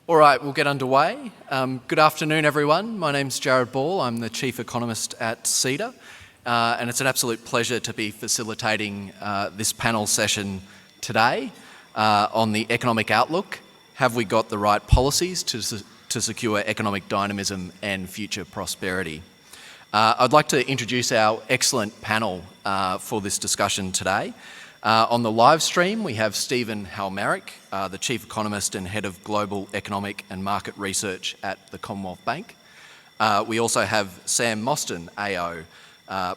All right, we'll get underway. Good afternoon, everyone. My name's Jared Ball. I'm the Chief Economist at CEDA, and it's an absolute pleasure to be facilitating this panel session today on the economic outlook. Have we got the right policies to secure economic dynamism and future prosperity? I'd like to introduce our excellent panel for this discussion today. On the live stream, we have Stephen Halmarick, the Chief Economist and Head of Global Economic and Market Research at the Commonwealth Bank. We also have Sam Mostyn, AO,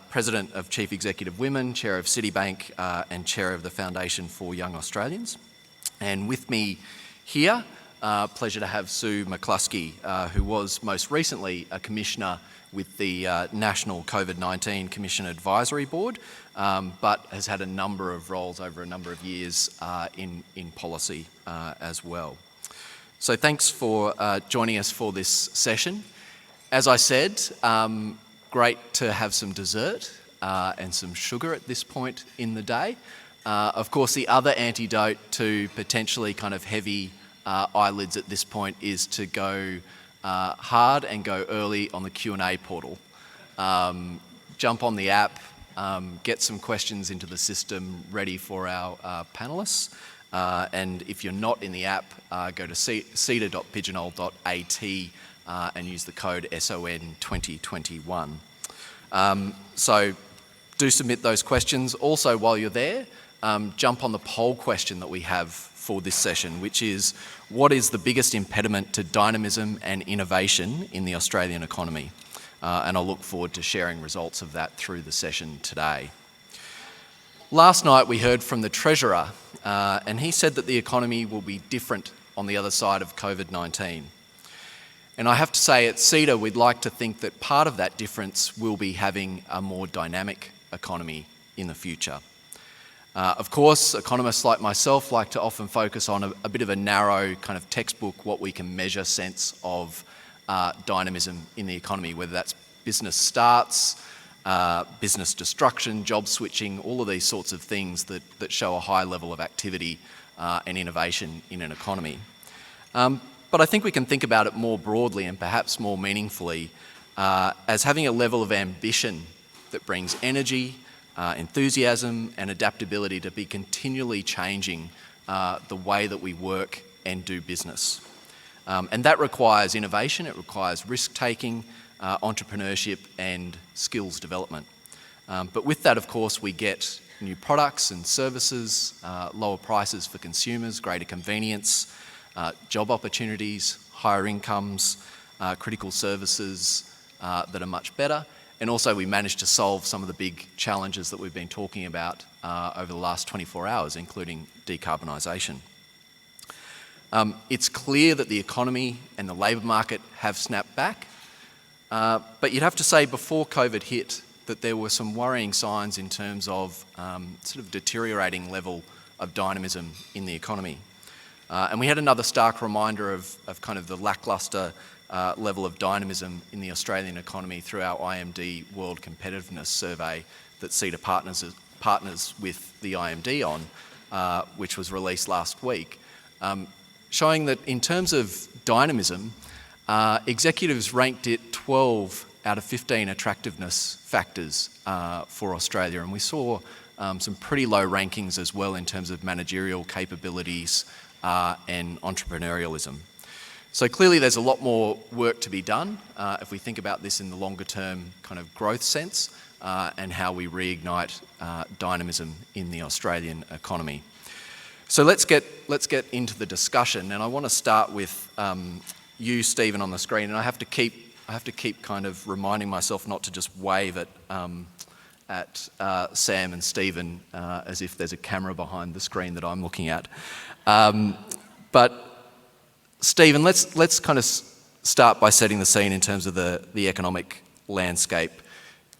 President of Chief Executive Women, Chair of Citibank and Chair of the Foundation for Young Australians. And with me here, pleasure to have Sue McCluskey, who was most recently a Commissioner with the National COVID-19 Commission Advisory Board, but has had a number of roles over a number of years in policy as well. So thanks for joining us for this session. As I said, great to have some dessert and some sugar at this point in the day. Of course, the other antidote to potentially kind of heavy eyelids at this point is to go hard and go early on the Q&A portal. Jump on the app, get some questions into the system ready for our panellists. And if you're not in the app, go to ceda.pigeonhole.at and use the code SON2021. So do submit those questions. Also, while you're there, jump on the poll question that we have for this session, which is, what is the biggest impediment to dynamism and innovation in the Australian economy? And I'll look forward to sharing results of that through the session today. Last night we heard from the Treasurer, and he said that the economy will be different on the other side of COVID-19. And I have to say, at CEDA, we'd like to think that part of that difference will be having a more dynamic economy in the future. Of course, economists like myself like to often focus on a bit of a narrow kind of textbook, what we can measure sense of dynamism in the economy, whether that's business starts, business destruction, job switching, all of these sorts of things that show a high level of activity and innovation in an economy. But I think we can think about it more broadly and perhaps more meaningfully as having a level of ambition that brings energy, enthusiasm and adaptability to be continually changing the way that we work and do business. And that requires innovation, it requires risk-taking, entrepreneurship and skills development. But with that, of course, we get new products and services, lower prices for consumers, greater convenience, job opportunities, higher incomes, critical services that are much better. And also we managed to solve some of the big challenges that we've been talking about over the last 24 hours, including decarbonisation. It's clear that the economy and the labour market have snapped back, but you'd have to say before COVID hit that there were some worrying signs in terms of sort of deteriorating level of dynamism in the economy. And we had another stark reminder of kind of the lacklustre level of dynamism in the Australian economy through our IMD World Competitiveness Survey that CEDA partners with the IMD on, which was released last week, showing that in terms of dynamism, executives ranked it 12 out of 15 attractiveness factors for Australia, and we saw some pretty low rankings as well in terms of managerial capabilities and entrepreneurialism. So clearly there's a lot more work to be done if we think about this in the longer term kind of growth sense and how we reignite dynamism in the Australian economy. So let's get into the discussion, and I want to start with you, Stephen, on the screen, and I have to keep kind of reminding myself not to just wave at Sam and Stephen as if there's a camera behind the screen that I'm looking at. But Stephen, let's kind of start by setting the scene in terms of the economic landscape.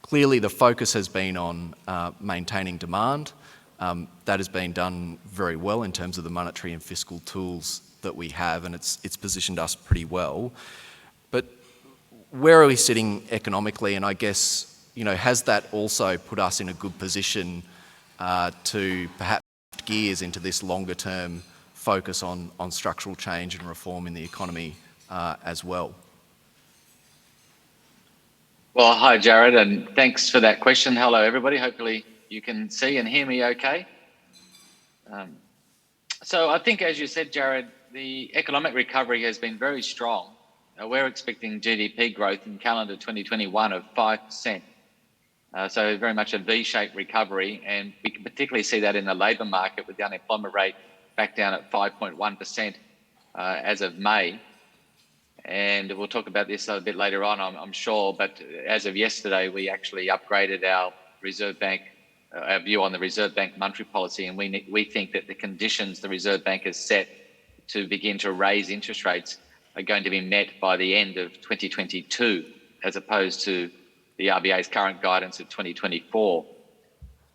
Clearly the focus has been on maintaining demand. That has been done very well in terms of the monetary and fiscal tools that we have, and it's positioned us pretty well. But where are we sitting economically? And I guess, you know, has that also put us in a good position to perhaps shift gears into this longer term focus on structural change and reform in the economy as well? Well, hi, Jared, and thanks for that question. Hello, everybody. Hopefully you can see and hear me okay. So I think, as you said, Jared, the economic recovery has been very strong. We're expecting GDP growth in calendar 2021 of 5%. So very much a V-shaped recovery, and we can particularly see that in the labour market with the unemployment rate back down at 5.1% as of May. And we'll talk about this a bit later on, I'm sure, but as of yesterday, we actually upgraded our Reserve Bank, our view on the Reserve Bank monetary policy, and we think that the conditions the Reserve Bank has set to begin to raise interest rates are going to be met by the end of 2022, as opposed to the RBA's current guidance of 2024.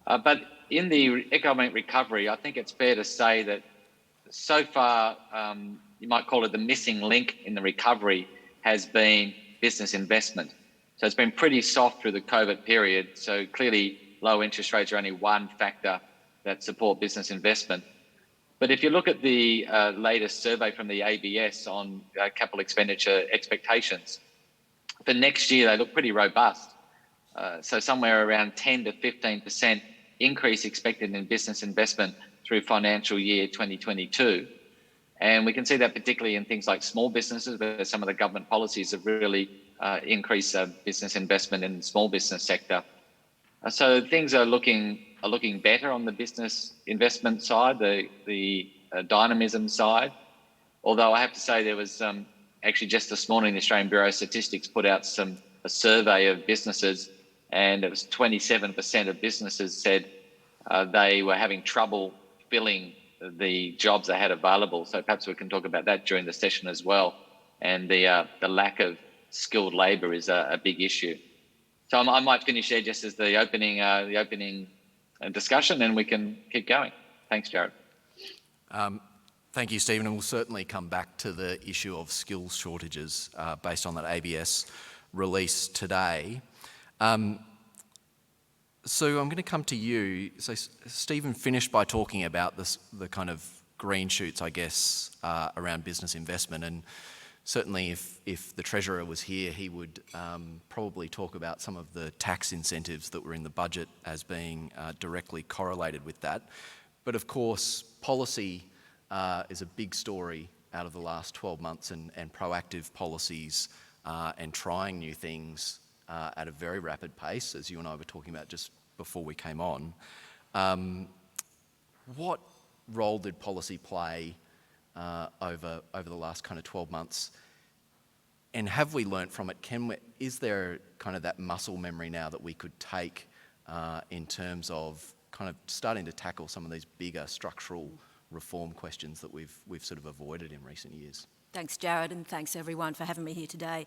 But in the economic recovery, I think it's fair to say that so far, you might call it the missing link in the recovery has been business investment. So it's been pretty soft through the COVID period. So clearly low interest rates are only one factor that support business investment. But if you look at the latest survey from the ABS on capital expenditure expectations, for next year, they look pretty robust. So somewhere around 10 to 15% increase expected in business investment through financial year 2022. And we can see that particularly in things like small businesses, where some of the government policies have really increased business investment in the small business sector. So things are looking better on the business investment side, the dynamism side. Although I have to say there was actually just this morning, the Australian Bureau of Statistics put out a survey of businesses, and it was 27% of businesses said they were having trouble filling the jobs they had available. So perhaps we can talk about that during the session as well. And the lack of skilled labour is a big issue. So I might finish there just as the opening discussion, and we can keep going. Thanks, Jared. Thank you, Stephen, and we'll certainly come back to the issue of skills shortages based on that ABS release today. So I'm going to come to you. So Stephen finished by talking about the kind of green shoots, I guess, around business investment. And certainly if the Treasurer was here, he would probably talk about some of the tax incentives that were in the budget as being directly correlated with that. But of course, policy is a big story out of the last 12 months, and proactive policies and trying new things at a very rapid pace, as you and I were talking about just before we came on. What role did policy play over the last kind of 12 months? And have we learnt from it? Is there kind of that muscle memory now that we could take in terms of kind of starting to tackle some of these bigger structural reform questions that we've sort of avoided in recent years? Thanks, Jared, and thanks everyone for having me here today.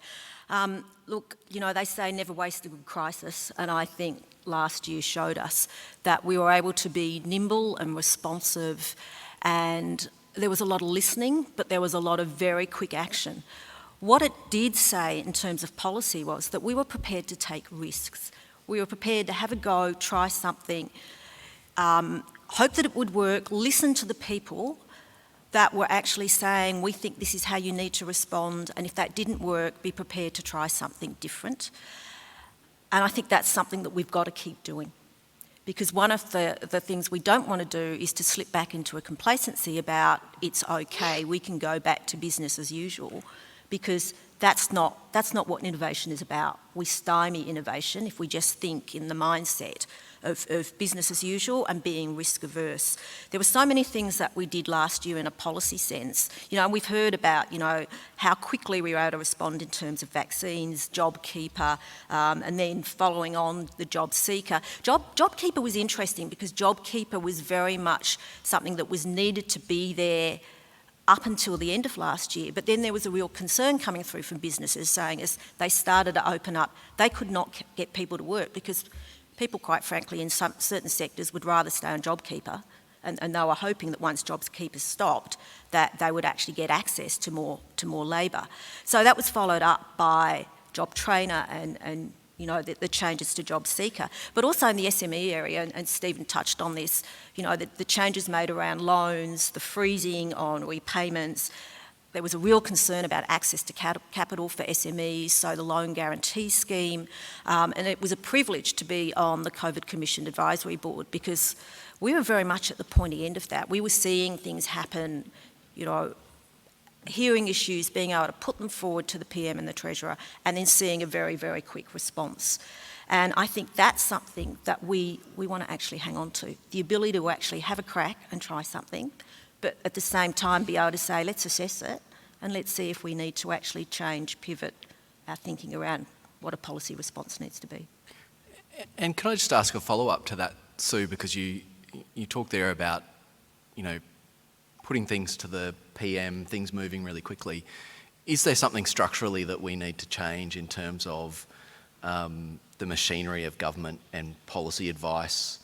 Look, they say never waste a good crisis, and I think last year showed us that we were able to be nimble and responsive, and there was a lot of listening, but there was a lot of very quick action. What it did say in terms of policy was that we were prepared to take risks. We were prepared to have a go, try something, hope that it would work, listen to the people that were actually saying, we think this is how you need to respond, and if that didn't work, be prepared to try something different. And I think that's something that we've got to keep doing. Because one of the things we don't want to do is to slip back into a complacency about it's okay, we can go back to business as usual, because that's not what innovation is about. We stymie innovation if we just think in the mindset of business as usual and being risk averse. There were so many things that we did last year in a policy sense. We've heard about, how quickly we were able to respond in terms of vaccines, JobKeeper, and then following on the Job Seeker. JobKeeper was interesting because JobKeeper was very much something that was needed to be there up until the end of last year, but then there was a real concern coming through from businesses saying as they started to open up, they could not get people to work because people, quite frankly, in certain sectors would rather stay on JobKeeper, and they were hoping that once JobKeeper stopped, that they would actually get access to more labour. So that was followed up by Job Trainer and the changes to job seeker, but also in the SME area, and Stephen touched on this, the changes made around loans, the freezing on repayments. There was a real concern about access to capital for SMEs, so the loan guarantee scheme, and it was a privilege to be on the COVID Commission Advisory Board because we were very much at the pointy end of that. We were seeing things happen, hearing issues, being able to put them forward to the PM and the Treasurer, and then seeing a very, very quick response. And I think that's something that we want to actually hang on to, the ability to actually have a crack and try something, but at the same time be able to say, let's assess it and let's see if we need to actually change, pivot our thinking around what a policy response needs to be. And can I just ask a follow-up to that, Sue, because you talked there about, putting things to the PM, things moving really quickly. Is there something structurally that we need to change in terms of the machinery of government and policy advice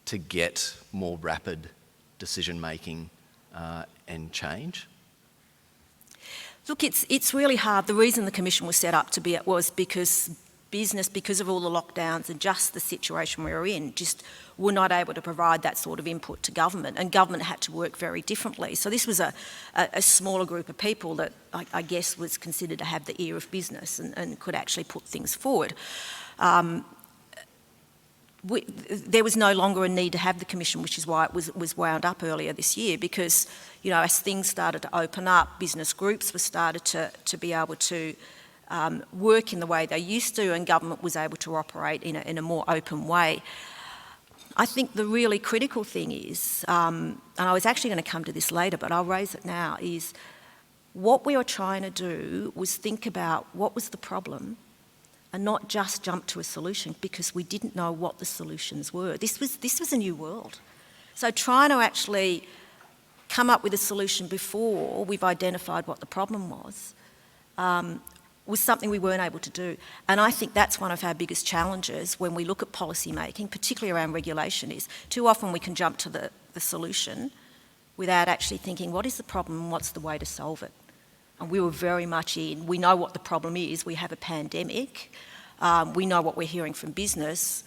to get more rapid decision-making and change? Look, it's really hard. The reason the Commission was set up to be was because business, because of all the lockdowns and just the situation we were in, just were not able to provide that sort of input to government, and government had to work very differently. So this was a smaller group of people that I guess was considered to have the ear of business and could actually put things forward. There was no longer a need to have the Commission, which is why it was wound up earlier this year, because as things started to open up, business groups were started to be able to work in the way they used to, and government was able to operate in a more open way. I think the really critical thing is, and I was actually going to come to this later, but I'll raise it now, is what we were trying to do was think about what was the problem and not just jump to a solution because we didn't know what the solutions were. This was a new world. So trying to actually come up with a solution before we've identified what the problem was something we weren't able to do. And I think that's one of our biggest challenges when we look at policy making, particularly around regulation, is too often we can jump to the solution without actually thinking, what is the problem and what's the way to solve it? And we were very much we know what the problem is, we have a pandemic, we know what we're hearing from business,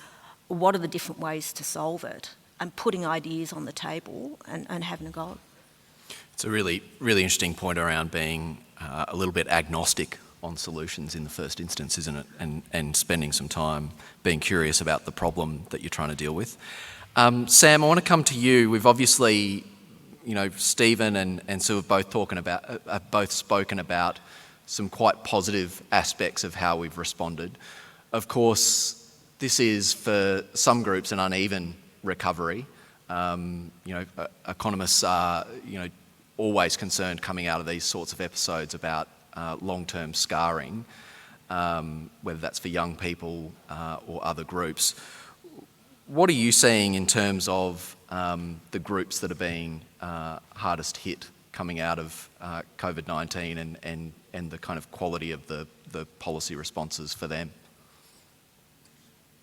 what are the different ways to solve it? And putting ideas on the table and having a go. It's a really, really interesting point around being a little bit agnostic on solutions in the first instance, isn't it? And spending some time being curious about the problem that you're trying to deal with. Sam, I want to come to you. We've obviously, Stephen and Sue have both spoken about some quite positive aspects of how we've responded. Of course, this is for some groups an uneven recovery. Economists are, always concerned coming out of these sorts of episodes about long-term scarring, whether that's for young people or other groups. What are you seeing in terms of the groups that are being hardest hit coming out of COVID-19 and the kind of quality of the policy responses for them?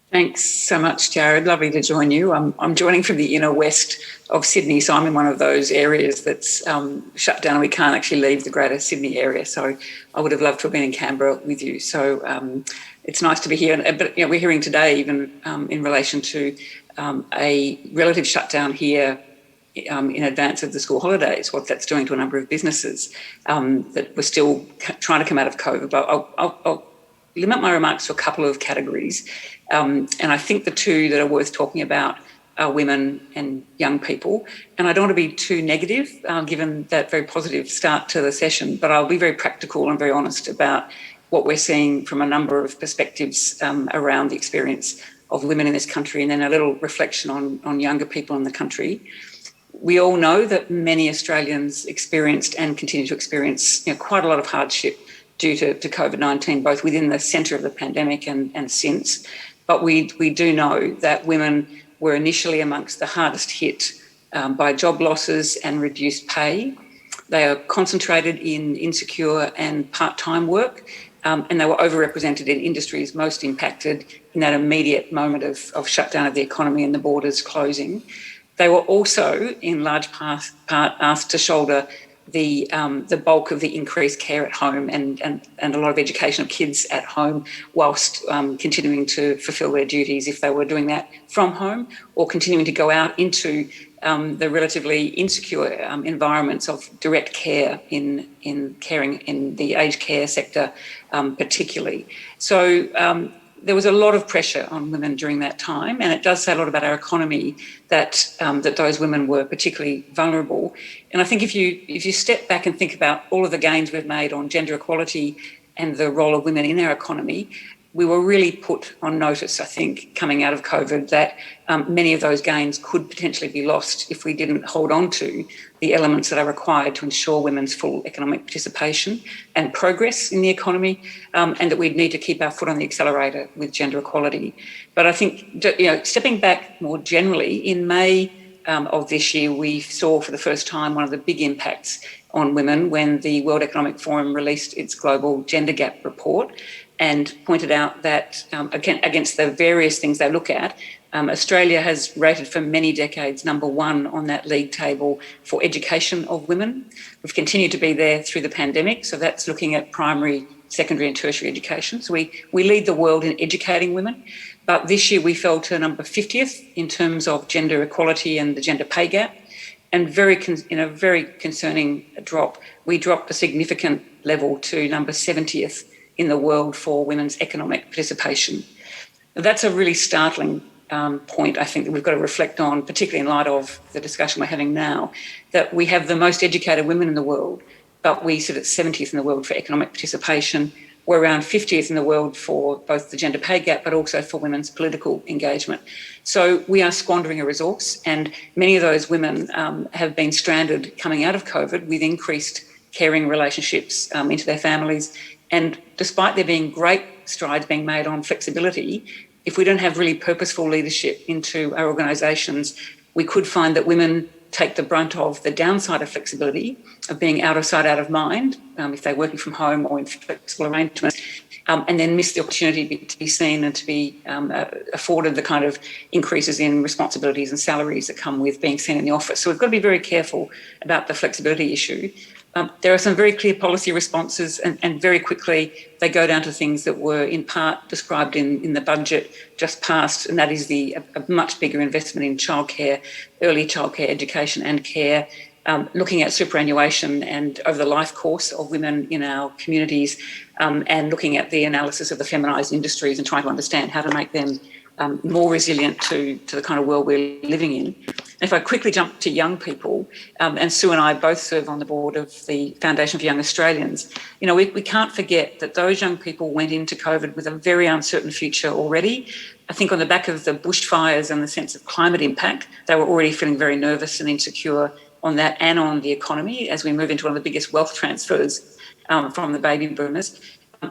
Thanks so much, Jared. Lovely to join you. I'm joining from the inner west of Sydney, so I'm in one of those areas that's shut down. We can't actually leave the greater Sydney area, so I would have loved to have been in Canberra with you. So it's nice to be here. But we're hearing today, even in relation to a relative shutdown here in advance of the school holidays, what that's doing to a number of businesses that were still trying to come out of COVID. But I'll limit my remarks to a couple of categories. And I think the two that are worth talking about are women and young people. And I don't want to be too negative, given that very positive start to the session, but I'll be very practical and very honest about what we're seeing from a number of perspectives around the experience of women in this country, and then a little reflection on younger people in the country. We all know that many Australians experienced and continue to experience quite a lot of hardship due to COVID-19, both within the centre of the pandemic and since. But we do know that women were initially amongst the hardest hit by job losses and reduced pay. They are concentrated in insecure and part-time work, and they were overrepresented in industries most impacted in that immediate moment of shutdown of the economy and the borders closing. They were also, in large part, asked to shoulder the bulk of the increased care at home and a lot of education of kids at home, whilst continuing to fulfil their duties if they were doing that from home, or continuing to go out into the relatively insecure environments of direct care in caring in the aged care sector, particularly. So there was a lot of pressure on women during that time, and it does say a lot about our economy that those women were particularly vulnerable. And I think if you step back and think about all of the gains we've made on gender equality and the role of women in our economy, we were really put on notice, I think, coming out of COVID, that many of those gains could potentially be lost if we didn't hold on to the elements that are required to ensure women's full economic participation and progress in the economy, and that we'd need to keep our foot on the accelerator with gender equality. But I think, stepping back more generally, in May of this year, we saw for the first time one of the big impacts on women when the World Economic Forum released its global gender gap report and pointed out that against the various things they look at, Australia has rated for many decades #1 on that league table for education of women. We've continued to be there through the pandemic, so that's looking at primary, secondary and tertiary education. So we lead the world in educating women. But this year we fell to number 50th in terms of gender equality and the gender pay gap. And in a very concerning drop, we dropped a significant level to number 70th in the world for women's economic participation. That's a really startling point, I think, that we've got to reflect on, particularly in light of the discussion we're having now, that we have the most educated women in the world, but we sit at 70th in the world for economic participation. We're around 50th in the world for both the gender pay gap, but also for women's political engagement. So we are squandering a resource, and many of those women have been stranded coming out of COVID with increased caring relationships into their families. And despite there being great strides being made on flexibility, if we don't have really purposeful leadership into our organisations, we could find that women take the brunt of the downside of flexibility, of being out of sight, out of mind, if they're working from home or in flexible arrangements, and then miss the opportunity to be seen and to be afforded the kind of increases in responsibilities and salaries that come with being seen in the office. So we've got to be very careful about the flexibility issue. There are some very clear policy responses, and very quickly they go down to things that were in part described in the budget just passed, and that is a much bigger investment in childcare, early childcare education and care, looking at superannuation and over the life course of women in our communities, and looking at the analysis of the feminised industries and trying to understand how to make them more resilient to the kind of world we're living in. If I quickly jump to young people, and Sue and I both serve on the board of the Foundation for Young Australians, we can't forget that those young people went into COVID with a very uncertain future already. I think on the back of the bushfires and the sense of climate impact, they were already feeling very nervous and insecure on that and on the economy as we move into one of the biggest wealth transfers from the baby boomers.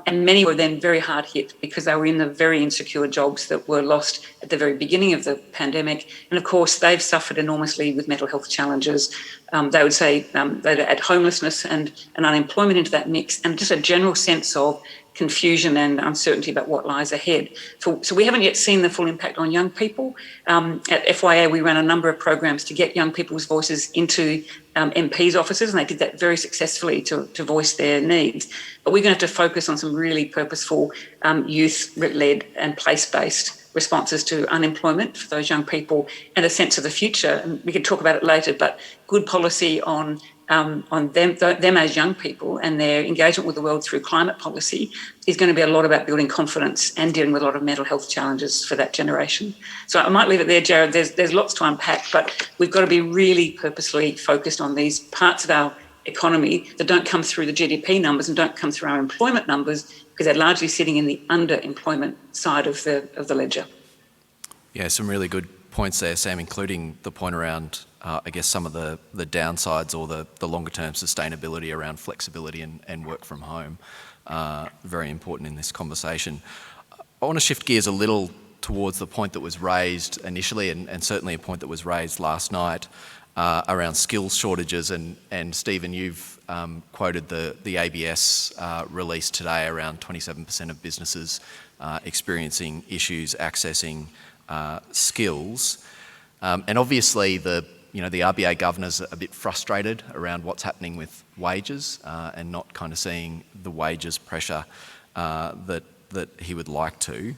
And many were then very hard hit because they were in the very insecure jobs that were lost at the very beginning of the pandemic. And of course, they've suffered enormously with mental health challenges. They would say they'd add homelessness and unemployment into that mix, and just a general sense of confusion and uncertainty about what lies ahead. So we haven't yet seen the full impact on young people. At FYA, we ran a number of programs to get young people's voices into MPs' offices, and they did that very successfully to voice their needs. But we're going to have to focus on some really purposeful youth-led and place-based responses to unemployment for those young people and a sense of the future. And we can talk about it later, but good policy on them as young people and their engagement with the world through climate policy is going to be a lot about building confidence and dealing with a lot of mental health challenges for that generation. So I might leave it there, Jared. There's lots to unpack, but we've got to be really purposely focused on these parts of our economy that don't come through the GDP numbers and don't come through our employment numbers, because they're largely sitting in the underemployment side of the ledger. Yeah, some really good points there, Sam, including the point around I guess some of the downsides or the longer term sustainability around flexibility and work from home. Very important in this conversation. I want to shift gears a little towards the point that was raised initially, and certainly a point that was raised last night around skills shortages. And Stephen, you've quoted the ABS release today around 27% of businesses experiencing issues accessing skills. And obviously the the RBA governor's a bit frustrated around what's happening with wages and not kind of seeing the wages pressure that he would like to.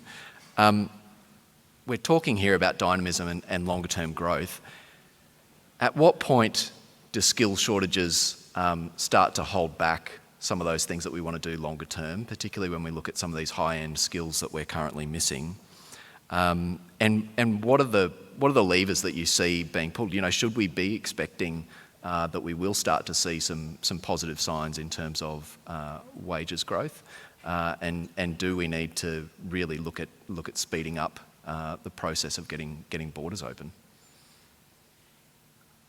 We're talking here about dynamism and longer term growth. At what point do skill shortages start to hold back some of those things that we want to do longer term, particularly when we look at some of these high-end skills that we're currently missing? And what are the levers that you see being pulled? Should we be expecting that we will start to see some positive signs in terms of wages growth? And do we need to really look at speeding up the process of getting borders open?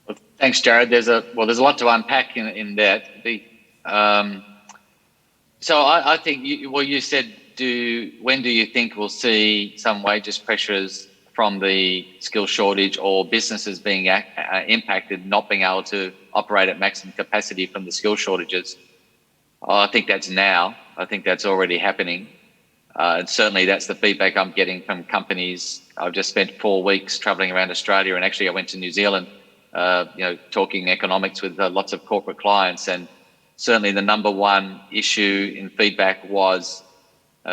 Well, thanks, Jared. There's a lot to unpack in that. So I think you said, when do you think we'll see some wages pressures from the skill shortage or businesses being impacted, not being able to operate at maximum capacity from the skill shortages? I think that's now. I think that's already happening. And certainly that's the feedback I'm getting from companies. I've just spent 4 weeks travelling around Australia, and actually I went to New Zealand, talking economics with lots of corporate clients, and certainly the number one issue in feedback was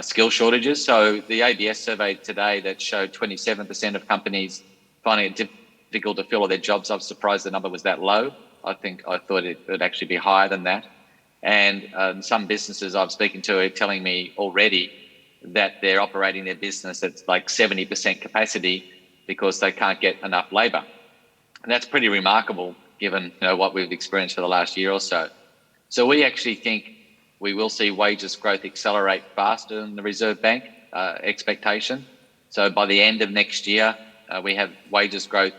skill shortages. So the ABS survey today that showed 27% of companies finding it difficult to fill their jobs. I was surprised the number was that low. I thought it would actually be higher than that. And some businesses I've spoken to are telling me already that they're operating their business at like 70% capacity because they can't get enough labour. And that's pretty remarkable given what we've experienced for the last year or so. So we actually think we will see wages growth accelerate faster than the Reserve Bank expectation. So by the end of next year, we have wages growth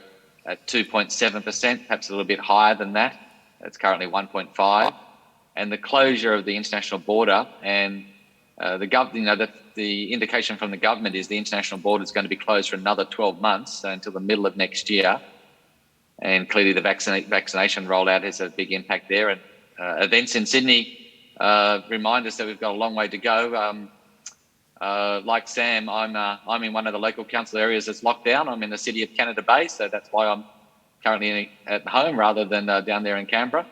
at 2.7%, perhaps a little bit higher than that. It's currently 1.5%. And the closure of the international border and the indication from the government is the international border is going to be closed for another 12 months, so until the middle of next year. And clearly the vaccination rollout has a big impact there. And events in Sydney remind us that we've got a long way to go. Like Sam, I'm in one of the local council areas that's locked down. I'm in the city of Canada Bay, so that's why I'm currently at home rather than down there in Canberra.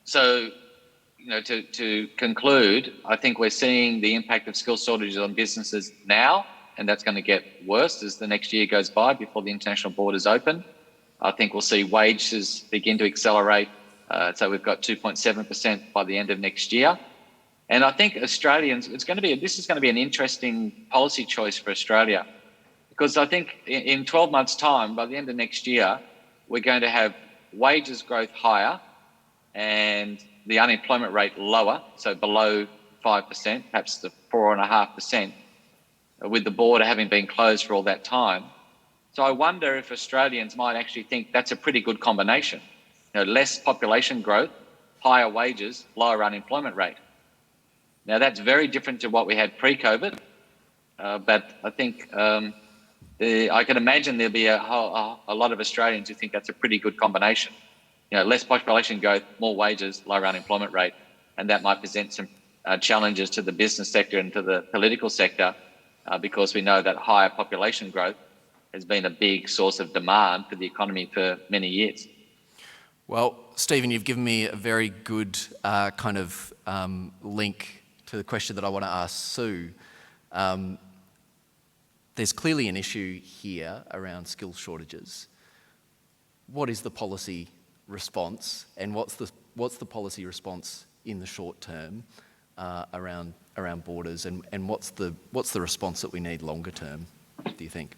To conclude, I think we're seeing the impact of skill shortages on businesses now, and that's going to get worse as the next year goes by before the international borders open. I think we'll see wages begin to accelerate. So we've got 2.7% by the end of next year. And I think Australians, this is going to be an interesting policy choice for Australia, because I think in 12 months' time, by the end of next year, we're going to have wages growth higher and the unemployment rate lower, so below 5%, perhaps the 4.5%, with the border having been closed for all that time. So I wonder if Australians might actually think that's a pretty good combination. Less population growth, higher wages, lower unemployment rate. Now that's very different to what we had pre-COVID, but I think I can imagine there'll be a lot of Australians who think that's a pretty good combination. Less population growth, more wages, lower unemployment rate, and that might present some challenges to the business sector and to the political sector, because we know that higher population growth has been a big source of demand for the economy for many years. Well, Stephen, you've given me a very good link to the question that I want to ask Sue. There's clearly an issue here around skill shortages. What is the policy response, and what's the policy response in the short term around borders, and what's the response that we need longer term, do you think?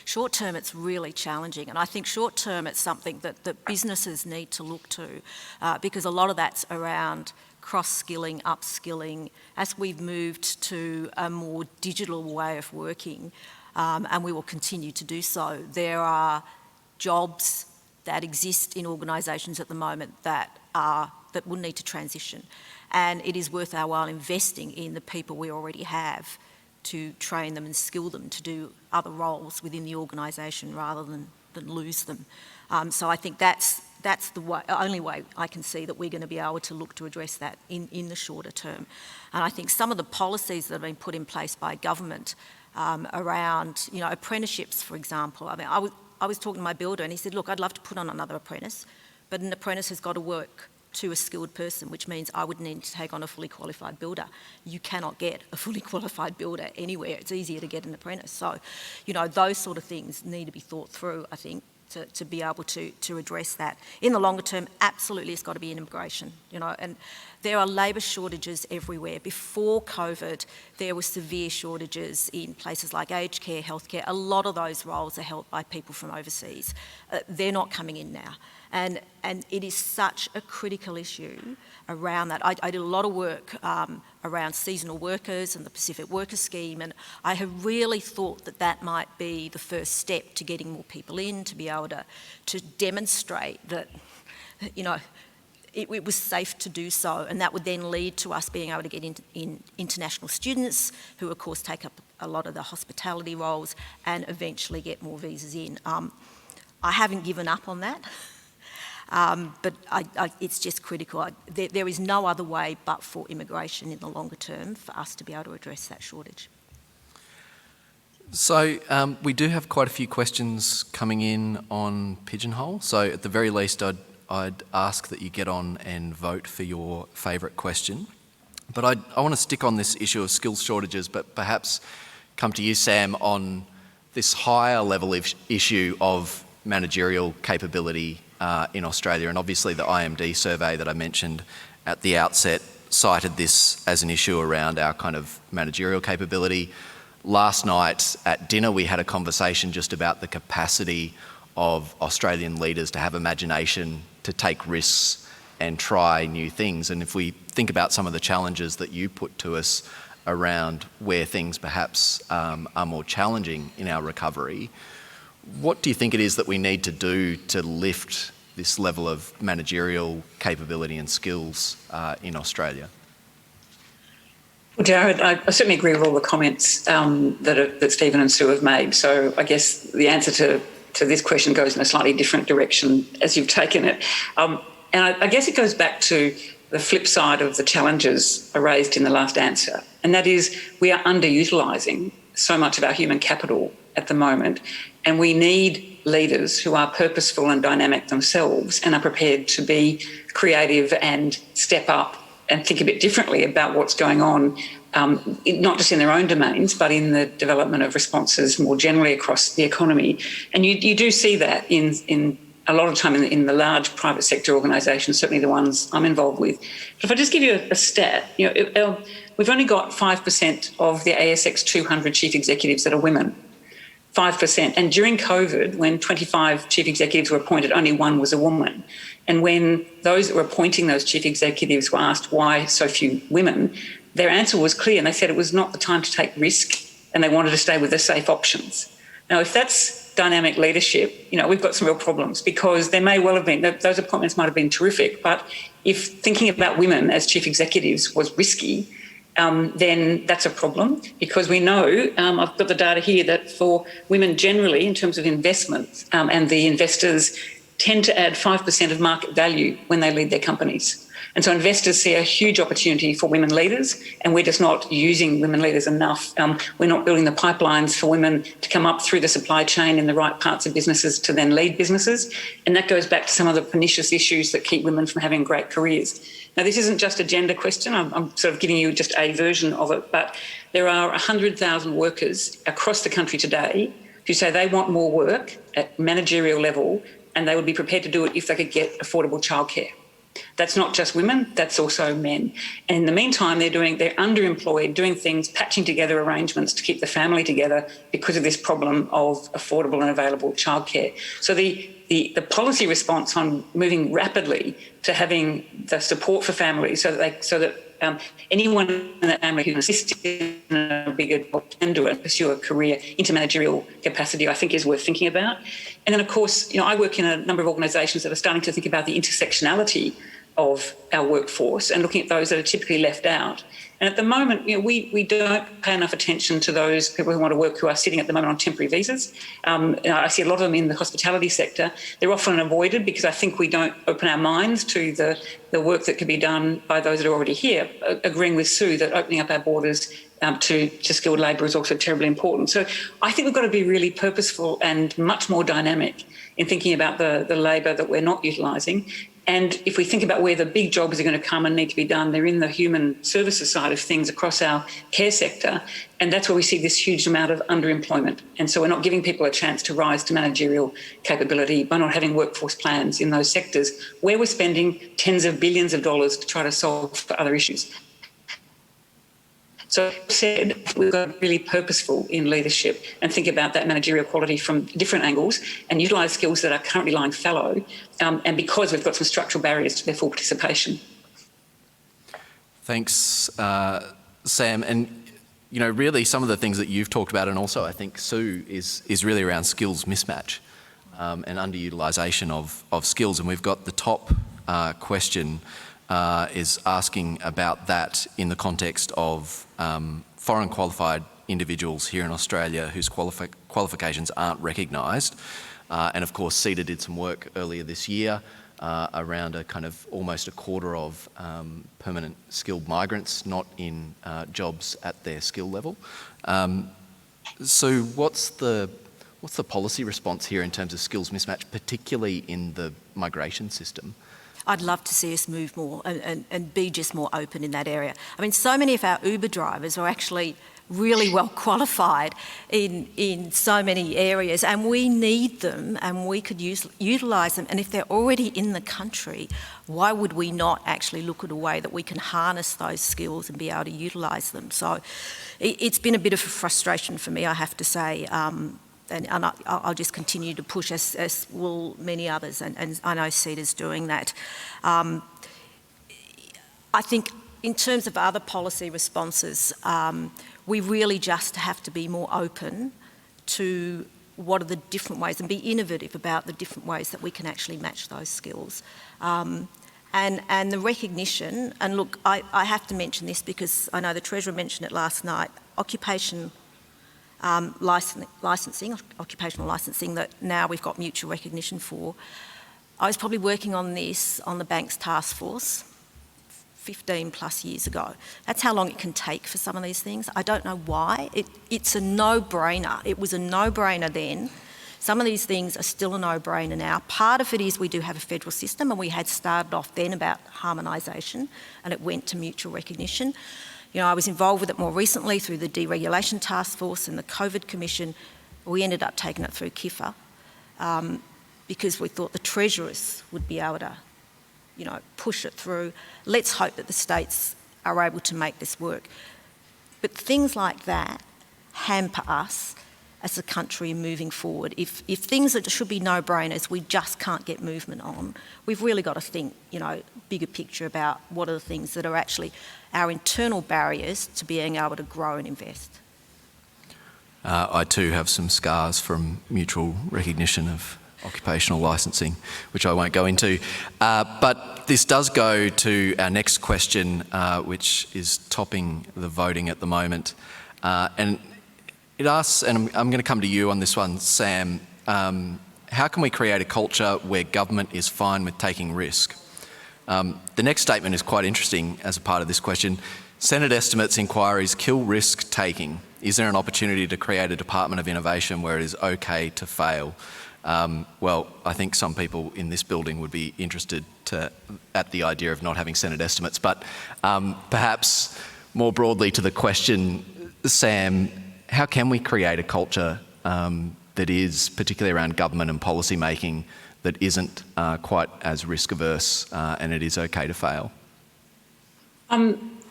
Short term, it's really challenging, and I think short term it's something that businesses need to look to, because a lot of that's around cross-skilling, upskilling, as we've moved to a more digital way of working, and we will continue to do so. There are jobs that exist in organisations at the moment that will need to transition, and it is worth our while investing in the people we already have to train them and skill them to do other roles within the organisation rather than lose them. So I think that's the only way I can see that we're going to be able to look to address that in the shorter term. And I think some of the policies that have been put in place by government around, apprenticeships, for example. I mean, I was talking to my builder and he said, look, I'd love to put on another apprentice, but an apprentice has got to work to a skilled person, which means I would need to take on a fully qualified builder. You cannot get a fully qualified builder anywhere. It's easier to get an apprentice. So, you know, those sort of things need to be thought through, I think, to be able to address that. In the longer term, absolutely it's got to be immigration, you know, and there are labour shortages everywhere. Before COVID, there were severe shortages in places like aged care, healthcare. A lot of those roles are held by people from overseas. They're not coming in now. And it is such a critical issue around that. I did a lot of work around seasonal workers and the Pacific Worker Scheme, and I have really thought that that might be the first step to getting more people in, to be able to demonstrate that, you know, it was safe to do so, and that would then lead to us being able to get in international students who, of course, take up a lot of the hospitality roles and eventually get more visas in. I haven't given up on that. But it's just critical. There is no other way but for immigration in the longer term for us to be able to address that shortage. So we do have quite a few questions coming in on Pigeonhole. So at the very least, I'd ask that you get on and vote for your favourite question. But I want to stick on this issue of skills shortages, but perhaps come to you, Sam, on this higher level issue of managerial capability in Australia. And obviously the IMD survey that I mentioned at the outset cited this as an issue around our kind of managerial capability. Last night at dinner, we had a conversation just about the capacity of Australian leaders to have imagination, to take risks and try new things. And if we think about some of the challenges that you put to us around where things perhaps are more challenging in our recovery, what do you think it is that we need to do to lift this level of managerial capability and skills in Australia? Well, Jared, I certainly agree with all the comments that Stephen and Sue have made. So I guess the answer to this question goes in a slightly different direction as you've taken it. And I guess it goes back to the flip side of the challenges raised in the last answer, and that is we are underutilising so much of our human capital at the moment, and we need leaders who are purposeful and dynamic themselves and are prepared to be creative and step up and think a bit differently about what's going on, not just in their own domains, but in the development of responses more generally across the economy. And you do see that in a lot of time in the large private sector organisations, certainly the ones I'm involved with. But if I just give you a stat, we've only got 5% of the ASX 200 chief executives that are women. 5%. And during COVID, when 25 chief executives were appointed, only one was a woman. And when those that were appointing those chief executives were asked why so few women, their answer was clear, and they said it was not the time to take risk and they wanted to stay with the safe options. Now, if that's dynamic leadership, we've got some real problems, because there may well have been, those appointments might have been terrific, but if thinking about women as chief executives was risky, then that's a problem, because we know, I've got the data here, that for women generally, in terms of investment, and the investors tend to add 5% of market value when they lead their companies. And so investors see a huge opportunity for women leaders, and we're just not using women leaders enough. We're not building the pipelines for women to come up through the supply chain in the right parts of businesses to then lead businesses. And that goes back to some of the pernicious issues that keep women from having great careers. Now, this isn't just a gender question. I'm sort of giving you just a version of it, but there are 100,000 workers across the country today who say they want more work at managerial level, and they would be prepared to do it if they could get affordable childcare. That's not just women, that's also men. And in the meantime, they're underemployed, doing things, patching together arrangements to keep the family together because of this problem of affordable and available childcare. So the policy response on moving rapidly to having the support for families so that anyone in that family who can assist in a bigger job can do it and pursue a career into managerial capacity, I think is worth thinking about. And then, of course, I work in a number of organisations that are starting to think about the intersectionality of our workforce and looking at those that are typically left out. And at the moment, we don't pay enough attention to those people who want to work who are sitting at the moment on temporary visas. I see a lot of them in the hospitality sector. They're often avoided because I think we don't open our minds to the work that could be done by those that are already here, agreeing with Sue that opening up our borders to skilled labour is also terribly important. So I think we've got to be really purposeful and much more dynamic in thinking about the labour that we're not utilising. And if we think about where the big jobs are going to come and need to be done, they're in the human services side of things across our care sector. And that's where we see this huge amount of underemployment. And so we're not giving people a chance to rise to managerial capability by not having workforce plans in those sectors where we're spending tens of billions of dollars to try to solve for other issues. So, as I said, we've got to be really purposeful in leadership and think about that managerial quality from different angles and utilise skills that are currently lying fallow, and because we've got some structural barriers to their full participation. Thanks, Sam. And, you know, really some of the things that you've talked about, and also I think Sue, is really around skills mismatch and underutilisation of skills. And we've got the top question is asking about that in the context of foreign qualified individuals here in Australia whose qualifications aren't recognised. And of course, CEDA did some work earlier this year around a kind of almost a quarter of permanent skilled migrants not in jobs at their skill level. So what's the policy response here in terms of skills mismatch, particularly in the migration system? I'd love to see us move more and be just more open in that area. I mean, so many of our Uber drivers are actually really well qualified in so many areas, and we need them and we could utilise them. And if they're already in the country, why would we not actually look at a way that we can harness those skills and be able to utilise them? So it's been a bit of a frustration for me, I have to say. And I'll just continue to push, as will many others, and I know CEDA's doing that. I think in terms of other policy responses, we really just have to be more open to what are the different ways and be innovative about the different ways that we can actually match those skills. And the recognition, and look, I have to mention this because I know the Treasurer mentioned it last night, occupational licensing that now we've got mutual recognition for. I was probably working on this on the bank's task force 15 plus years ago. That's how long it can take for some of these things. I don't know why. It's a no-brainer. It was a no-brainer then. Some of these things are still a no-brainer now. Part of it is we do have a federal system, and we had started off then about harmonisation, and it went to mutual recognition. You know, I was involved with it more recently through the Deregulation Task Force and the COVID Commission. We ended up taking it through KIFA because we thought the treasurers would be able to, you know, push it through. Let's hope that the states are able to make this work. But things like that hamper us as a country moving forward. If things that should be no-brainers we just can't get movement on, we've really got to think, you know, bigger picture about what are the things that are actually our internal barriers to being able to grow and invest. I too have some scars from mutual recognition of occupational licensing, which I won't go into. But this does go to our next question, which is topping the voting at the moment. And it asks, and I'm going to come to you on this one, Sam, how can we create a culture where government is fine with taking risk? The next statement is quite interesting as a part of this question. Senate estimates inquiries kill risk taking. Is there an opportunity to create a Department of Innovation where it is okay to fail? Well, I think some people in this building would be interested at the idea of not having Senate estimates, but perhaps more broadly to the question, Sam, how can we create a culture that is, particularly around government and policy making, that isn't quite as risk averse and it is okay to fail?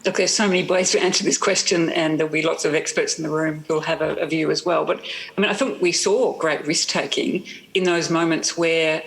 Look, there's so many ways to answer this question, and there'll be lots of experts in the room who'll have a view as well. But I mean, I think we saw great risk taking in those moments where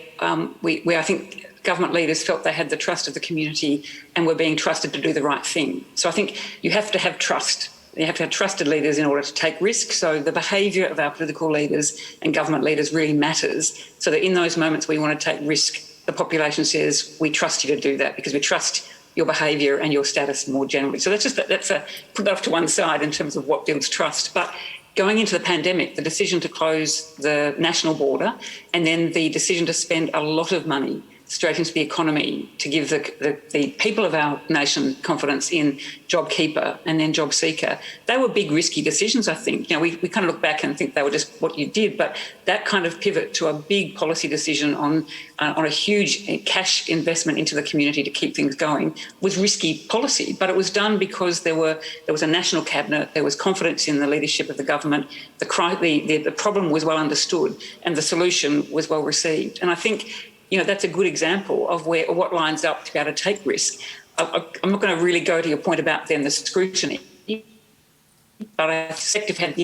where I think government leaders felt they had the trust of the community and were being trusted to do the right thing. So I think you have to have trust. You have to have trusted leaders in order to take risks. So the behaviour of our political leaders and government leaders really matters, so that in those moments we want to take risk, the population says, we trust you to do that because we trust your behaviour and your status more generally. So that's put that off to one side in terms of what builds trust. But going into the pandemic, the decision to close the national border and then the decision to spend a lot of money straight into the economy to give the people of our nation confidence in JobKeeper and then JobSeeker. They were big, risky decisions, I think. We kind of look back and think they were just what you did, but that kind of pivot to a big policy decision on a huge cash investment into the community to keep things going was risky policy. But it was done because there was a national cabinet, there was confidence in the leadership of the government, the problem was well understood, and the solution was well received. And I think that's a good example of what lines up to be able to take risk. I'm not going to really go to your point about then the scrutiny, but I suspect if had the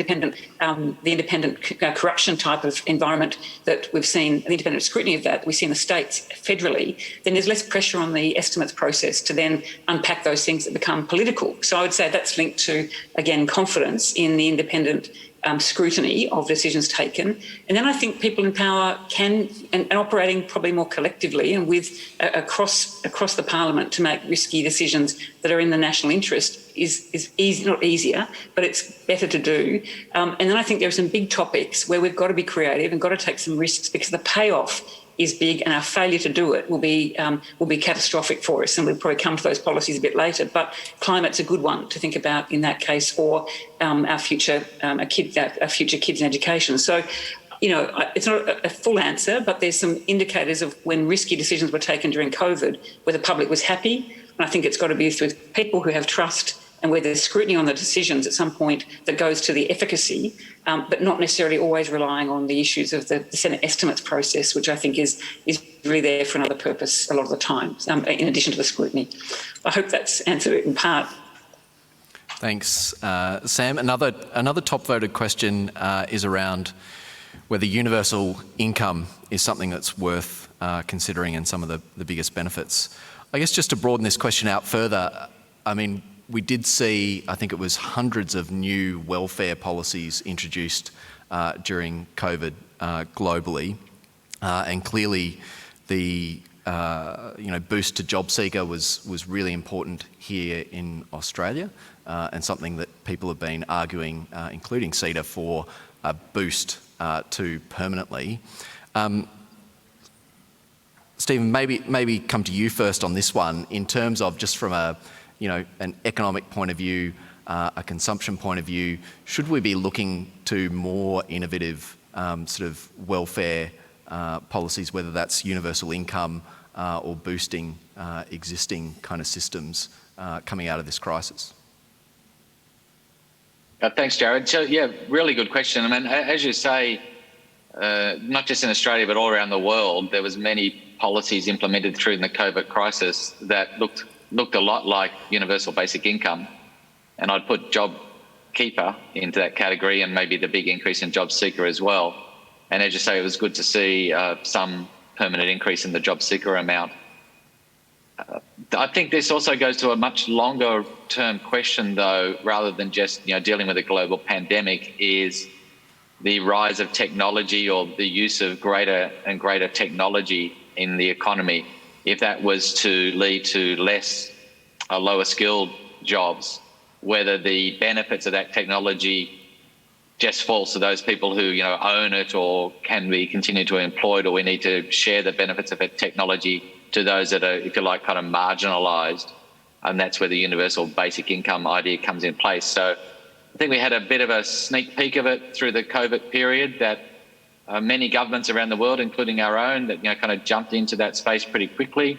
independent corruption type of environment that we've seen, the independent scrutiny of that we see in the states federally, then there's less pressure on the estimates process to then unpack those things that become political. So I would say that's linked to, again, confidence in the independent scrutiny of decisions taken. And then I think people in power can, and operating probably more collectively and with across the parliament to make risky decisions that are in the national interest is easy, not easier, but it's better to do. And then I think there are some big topics where we've got to be creative and got to take some risks because the payoff is big and our failure to do it will be catastrophic for us, and we'll probably come to those policies a bit later. But climate's a good one to think about in that case, or our future kids in education. So, it's not a full answer, but there's some indicators of when risky decisions were taken during COVID where the public was happy, and I think it's got to be with people who have trust and where there's scrutiny on the decisions at some point that goes to the efficacy, but not necessarily always relying on the issues of the Senate estimates process, which I think is really there for another purpose a lot of the time, in addition to the scrutiny. I hope that's answered it in part. Thanks, Sam. Another top voted question is around whether universal income is something that's worth considering and some of the biggest benefits. I guess just to broaden this question out further, I mean, we did see, I think it was hundreds of new welfare policies introduced during COVID globally, and clearly the boost to JobSeeker was really important here in Australia, and something that people have been arguing, including CEDA, for a boost to permanently. Stephen, maybe come to you first on this one in terms of just from an economic point of view, a consumption point of view. Should we be looking to more innovative sort of welfare policies, whether that's universal income or boosting existing kind of systems coming out of this crisis? Thanks, Jared. So, yeah, really good question. I mean, as you say, not just in Australia, but all around the world, there was many policies implemented through the COVID crisis that looked a lot like universal basic income. And I'd put JobKeeper into that category and maybe the big increase in JobSeeker as well. And as you say, it was good to see some permanent increase in the JobSeeker amount. I think this also goes to a much longer term question though, rather than just dealing with a global pandemic, is the rise of technology or the use of greater and greater technology in the economy. If that was to lead to lower skilled jobs, whether the benefits of that technology just falls to those people who own it, or can we continue to employ it, or we need to share the benefits of that technology to those that are, if you like, kind of marginalised. And that's where the universal basic income idea comes in place. So I think we had a bit of a sneak peek of it through the COVID period, that many governments around the world, including our own, that kind of jumped into that space pretty quickly.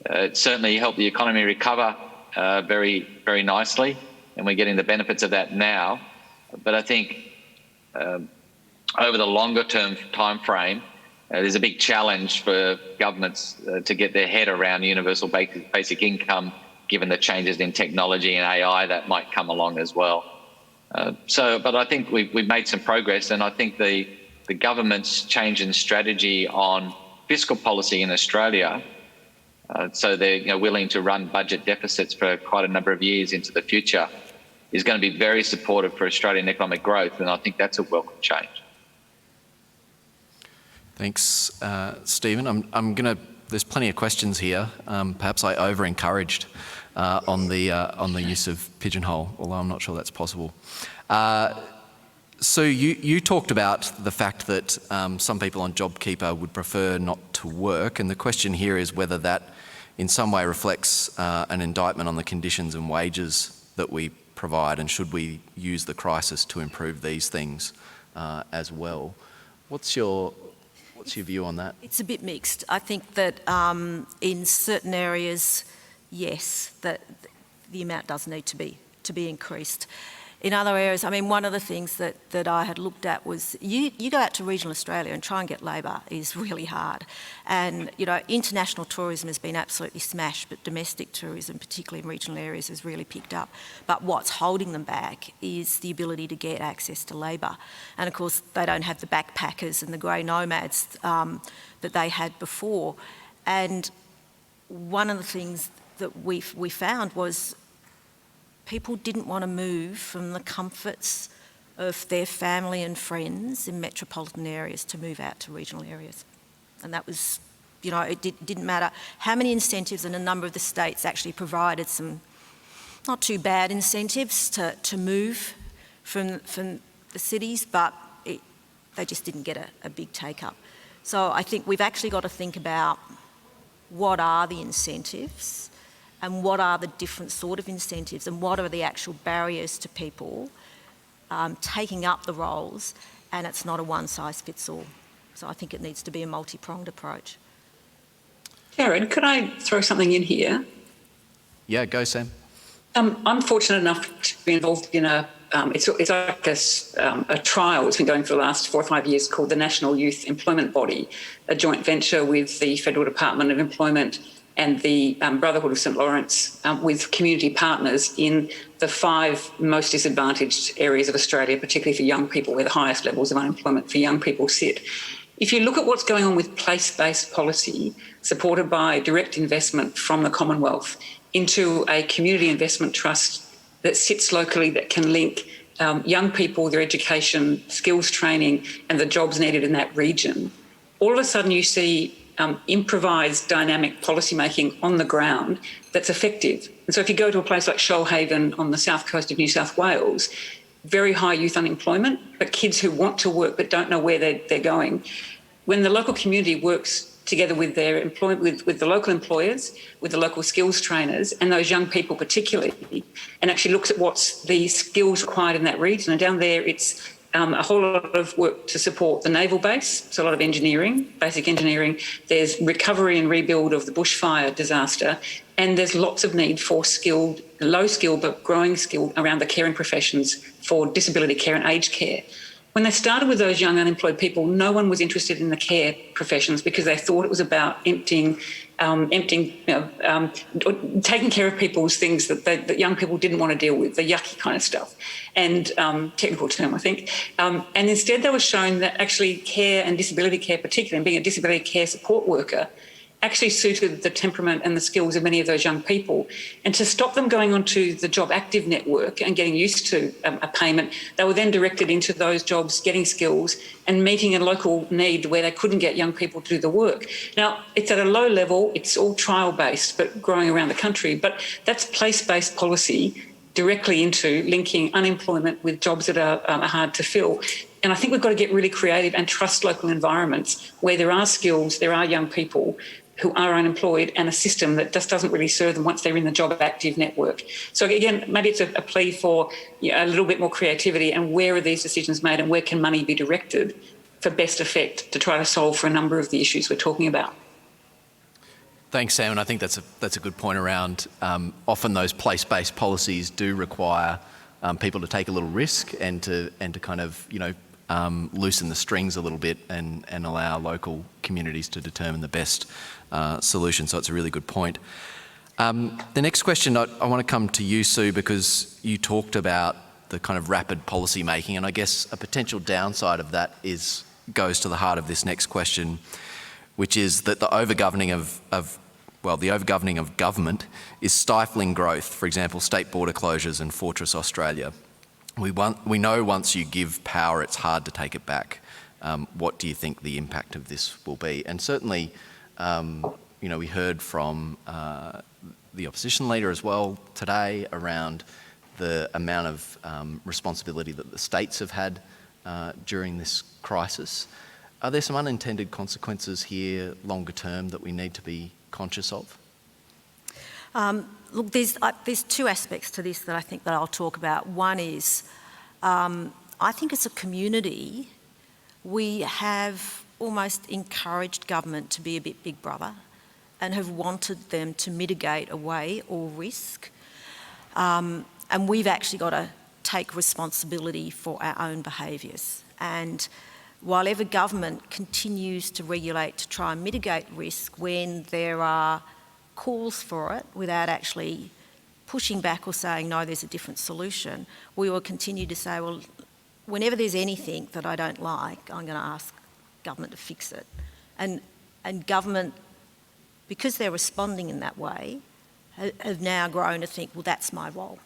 It certainly helped the economy recover very, very nicely, and we're getting the benefits of that now. But I think over the longer term time frame, there's a big challenge for governments to get their head around universal basic income, given the changes in technology and AI that might come along as well. But I think we've made some progress, and I think the government's change in strategy on fiscal policy in Australia, so they're willing to run budget deficits for quite a number of years into the future, is going to be very supportive for Australian economic growth, and I think that's a welcome change. Thanks, Stephen. There's plenty of questions here. Perhaps I over-encouraged on the use of pigeonhole, although I'm not sure that's possible. Sue, you talked about the fact that some people on JobKeeper would prefer not to work, and the question here is whether that in some way reflects an indictment on the conditions and wages that we provide, and should we use the crisis to improve these things as well? What's your view on that? It's a bit mixed. I think that in certain areas, yes, that the amount does need to be increased. In other areas, I mean, one of the things that I had looked at was you go out to regional Australia and try and get labour is really hard. And, you know, international tourism has been absolutely smashed, but domestic tourism, particularly in regional areas, has really picked up. But what's holding them back is the ability to get access to labour. And of course, they don't have the backpackers and the grey nomads that they had before. And one of the things that we found was people didn't want to move from the comforts of their family and friends in metropolitan areas to move out to regional areas. And that was, you know, it didn't matter how many incentives, and a number of the states actually provided some not too bad incentives to move from the cities, but they just didn't get a big take-up. So I think we've actually got to think about what are the incentives, and what are the different sort of incentives, and what are the actual barriers to people taking up the roles, and it's not a one-size-fits-all. So I think it needs to be a multi-pronged approach. Jared, could I throw something in here? Yeah, go Sam. I'm fortunate enough to be involved in it's like a trial that's been going for the last 4 or 5 years called the National Youth Employment Body, a joint venture with the Federal Department of Employment and the Brotherhood of St Lawrence, with community partners in the 5 most disadvantaged areas of Australia, particularly for young people, where the highest levels of unemployment for young people sit. If you look at what's going on with place-based policy, supported by direct investment from the Commonwealth into a community investment trust that sits locally, that can link young people, their education, skills training, and the jobs needed in that region, all of a sudden you see improvised dynamic policymaking on the ground that's effective. And so if you go to a place like Shoalhaven on the south coast of New South Wales, very high youth unemployment, but kids who want to work but don't know where they're going. When the local community works together with their employment, with the local employers, with the local skills trainers, and those young people particularly, and actually looks at what's the skills required in that region. And down there, it's a whole lot of work to support the naval base, so a lot of engineering, basic engineering. There's recovery and rebuild of the bushfire disaster, and there's lots of need for skilled, low skill but growing skill around the caring professions for disability care and aged care. When they started with those young unemployed people, no one was interested in the care professions because they thought it was about taking care of people's things that young people didn't want to deal with, the yucky kind of stuff, and technical term, I think. And instead they were shown that actually care and disability care, particularly, and being a disability care support worker, actually suited the temperament and the skills of many of those young people. And to stop them going onto the Job Active network and getting used to a payment, they were then directed into those jobs, getting skills and meeting a local need where they couldn't get young people to do the work. Now, it's at a low level, it's all trial-based, but growing around the country. But that's place-based policy directly into linking unemployment with jobs that are hard to fill. And I think we've got to get really creative and trust local environments where there are skills, there are young people who are unemployed, and a system that just doesn't really serve them once they're in the Job Active network. So again, maybe it's a plea for a little bit more creativity, and where are these decisions made and where can money be directed for best effect to try to solve for a number of the issues we're talking about. Thanks, Sam, and I think that's a good point around often those place-based policies do require people to take a little risk and to kind of, loosen the strings a little bit and allow local communities to determine the best solution. So it's a really good point. The next question, I want to come to you, Sue, because you talked about the kind of rapid policy making, and I guess a potential downside of that goes to the heart of this next question, which is that the overgoverning of government is stifling growth. For example, state border closures and Fortress Australia. We know once you give power, it's hard to take it back. What do you think the impact of this will be? And certainly, we heard from the opposition leader as well today around the amount of responsibility that the states have had during this crisis. Are there some unintended consequences here longer term that we need to be conscious of? Look, there's two aspects to this that I think that I'll talk about. One is, I think as a community, we have almost encouraged government to be a bit big brother and have wanted them to mitigate away all risk. And we've actually got to take responsibility for our own behaviours. And while ever government continues to regulate to try and mitigate risk when there are calls for it without actually pushing back or saying, no, there's a different solution, we will continue to say, well, whenever there's anything that I don't like, I'm going to ask government to fix it. And government, because they're responding in that way, have now grown to think, well, that's my role.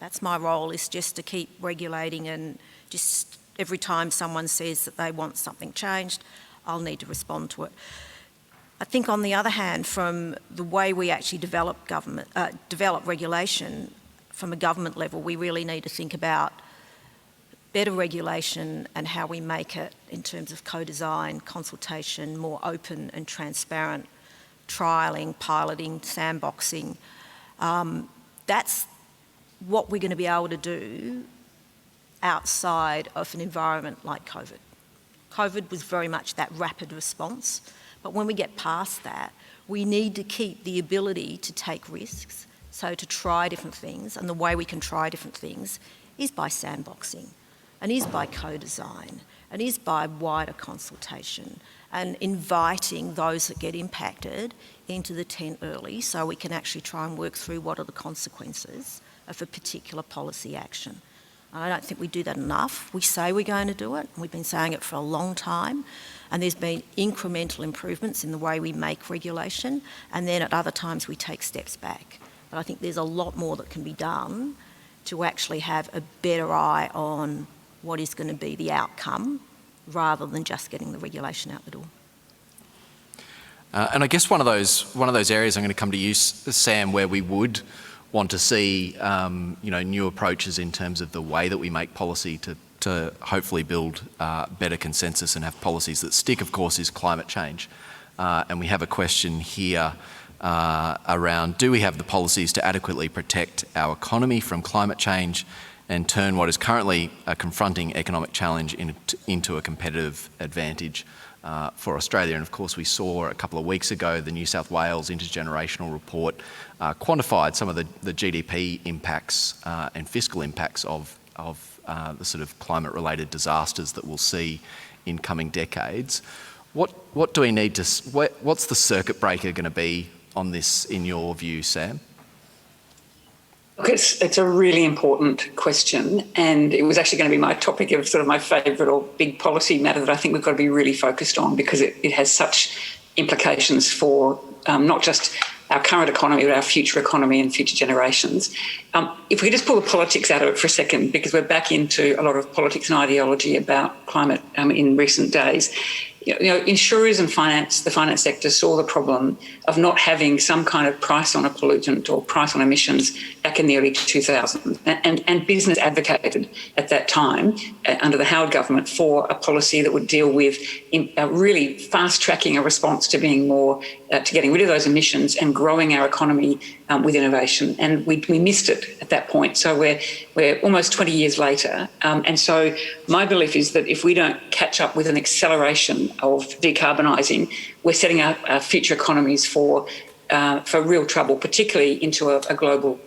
That's my role, is just to keep regulating, and just every time someone says that they want something changed, I'll need to respond to it. I think on the other hand, from the way we actually develop regulation from a government level, we really need to think about better regulation and how we make it in terms of co-design, consultation, more open and transparent, trialling, piloting, sandboxing. That's what we're going to be able to do outside of an environment like COVID. COVID was very much that rapid response, but when we get past that, we need to keep the ability to take risks, so to try different things, and the way we can try different things is by sandboxing, and is by co-design, and is by wider consultation, and inviting those that get impacted into the tent early so we can actually try and work through what are the consequences of a particular policy action. I don't think we do that enough. We say we're going to do it, and we've been saying it for a long time, and there's been incremental improvements in the way we make regulation, and then at other times we take steps back. But I think there's a lot more that can be done to actually have a better eye on what is going to be the outcome, rather than just getting the regulation out the door. And I guess one of those areas, I'm going to come to you, Sam, where we would want to see new approaches in terms of the way that we make policy to hopefully build better consensus and have policies that stick, of course, is climate change. And we have a question here around, do we have the policies to adequately protect our economy from climate change and turn what is currently a confronting economic challenge into a competitive advantage for Australia? And of course, we saw a couple of weeks ago the New South Wales Intergenerational Report quantified some of the GDP impacts and fiscal impacts of the sort of climate-related disasters that we'll see in coming decades. What do we need to? What's the circuit breaker going to be on this, in your view, Sam? Look, it's a really important question, and it was actually going to be my topic of sort of my favourite or big policy matter that I think we've got to be really focused on, because it has such implications for not just our current economy, but our future economy and future generations. If we could just pull the politics out of it for a second, because we're back into a lot of politics and ideology about climate in recent days. Insurers and the finance sector saw the problem of not having some kind of price on a pollutant or price on emissions back in the early 2000s. And business advocated at that time, under the Howard government, for a policy that would deal with really fast-tracking a response to being more, to getting rid of those emissions and growing our economy with innovation. And we missed it at that point. So we're almost 20 years later. And so my belief is that if we don't catch up with an acceleration of decarbonising, we're setting up our future economies for real trouble, particularly into a global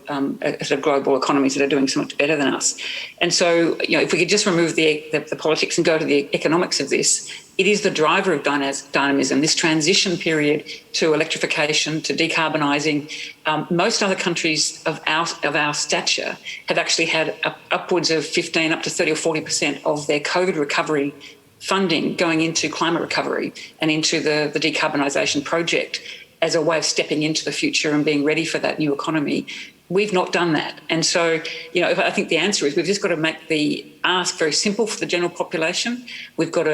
economies that are doing so much better than us. And so, if we could just remove the politics and go to the economics of this, it is the driver of dynamism, this transition period to electrification, to decarbonising. Most other countries of our stature have actually had upwards of 15, up to 30 or 40% of their COVID recovery funding going into climate recovery and into the decarbonisation project as a way of stepping into the future and being ready for that new economy. We've not done that. And so, I think the answer is we've just got to make the ask very simple for the general population. We've got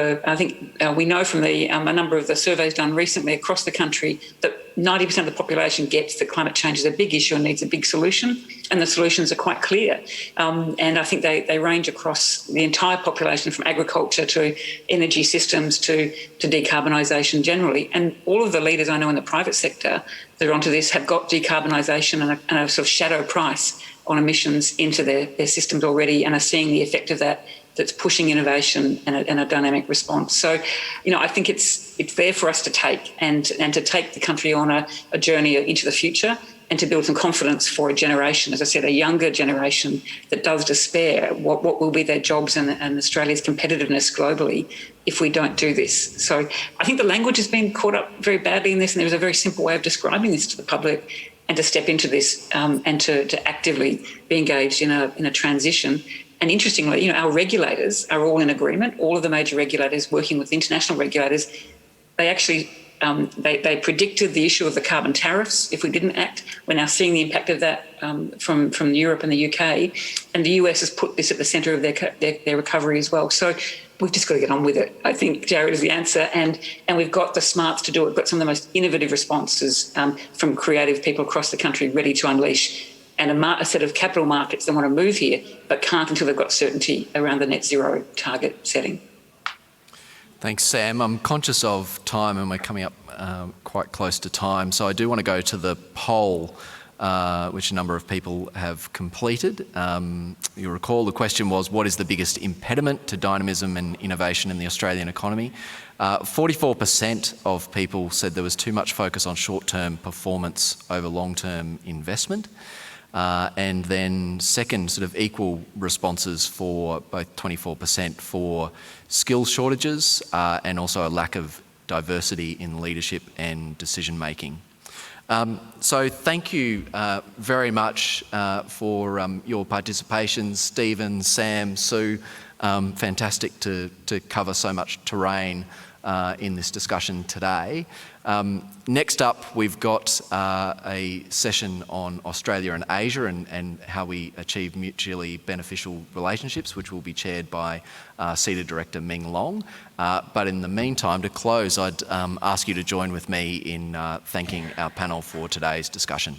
we know from a number of the surveys done recently across the country that 90% of the population gets that climate change is a big issue and needs a big solution, and the solutions are quite clear. And I think they range across the entire population, from agriculture to energy systems to decarbonisation generally. And all of the leaders I know in the private sector that are onto this have got decarbonisation and a sort of shadow price on emissions into their systems already, and are seeing the effect of that, that's pushing innovation and a dynamic response. So, I think it's there for us to take and to take the country on a journey into the future, and to build some confidence for a generation, as I said, a younger generation that does despair what will be their jobs and Australia's competitiveness globally if we don't do this. So I think the language has been caught up very badly in this, and there was a very simple way of describing this to the public, and to step into this and to actively be engaged in a transition. And interestingly, our regulators are all in agreement. All of the major regulators working with international regulators, they actually they predicted the issue of the carbon tariffs if we didn't act. We're now seeing the impact of that from Europe and the UK, and the US has put this at the centre of their recovery as well. So we've just got to get on with it, I think, Jared, is the answer. And we've got the smarts to do it. We've got some of the most innovative responses from creative people across the country ready to unleash, and a set of capital markets that want to move here but can't until they've got certainty around the net zero target setting. Thanks, Sam. I'm conscious of time, and we're coming up quite close to time. So I do want to go to the poll, which a number of people have completed. You'll recall the question was, what is the biggest impediment to dynamism and innovation in the Australian economy? 44% of people said there was too much focus on short-term performance over long-term investment. And then second, sort of equal responses for both 24% for skill shortages and also a lack of diversity in leadership and decision making. So thank you very much for your participation, Stephen, Sam, Sue. Fantastic to cover so much terrain in this discussion today. Next up, we've got a session on Australia and Asia and how we achieve mutually beneficial relationships, which will be chaired by CEDA Director Ming Long. But in the meantime, to close, I'd ask you to join with me in thanking our panel for today's discussion.